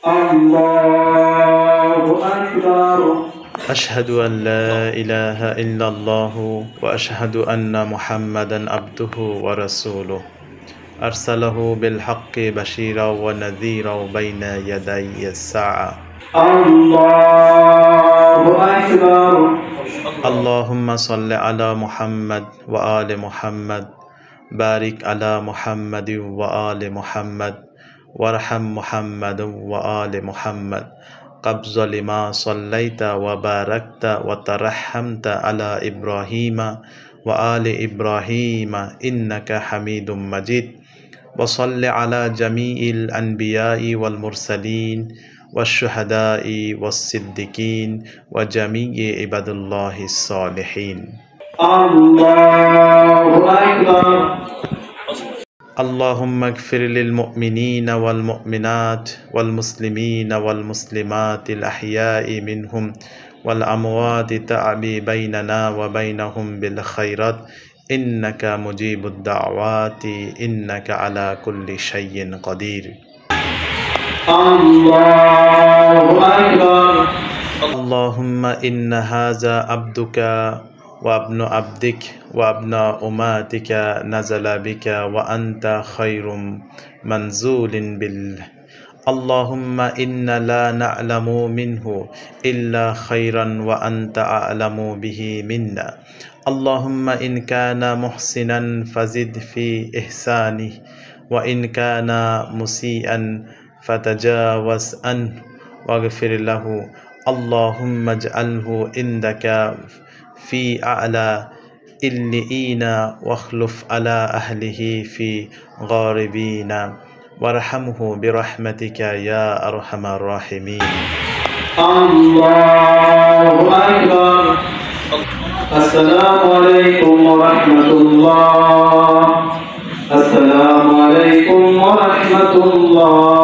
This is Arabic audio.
الله أكبر. أشهد أن لا إله إلا الله وأشهد أن محمدا عبده ورسوله أرسله بالحق بشيرا ونذيرا بين يدي الساعة. الله أكبر. اللهم صل على محمد وآل محمد بارك على محمد وآل محمد وارحم محمد وآل محمد قبض لما صليت وباركت وترحمت على إبراهيم وآل إبراهيم إنك حميد مجيد وصل على جميع الأنبياء والمرسلين والشهداء والصديقين وجميع عباد الله الصالحين. الله أكبر. اللهم اغفر للمؤمنين والمؤمنات والمسلمين والمسلمات الأحياء منهم والأموات تعبي بيننا وبينهم بالخيرات إنك مجيب الدعوات إنك على كل شيء قدير. الله أكبر. اللهم إن هذا عبدك وابن عبدك وابن أماتك نزل بك وأنت خير منزول اللهم إنا لا نعلم منه إلا خيرا وأنت أعلم به منا. اللهم إن كان محسنا فزد في إحسانه وإن كان مسيئا فتجاوز عنه واغفر له. اللهم اجعله عندك في أعلى إليين واخلف على أهله في غاربين وارحمه برحمتك يا أرحم الراحمين. الله أكبر. السلام عليكم ورحمة الله. السلام عليكم ورحمة الله.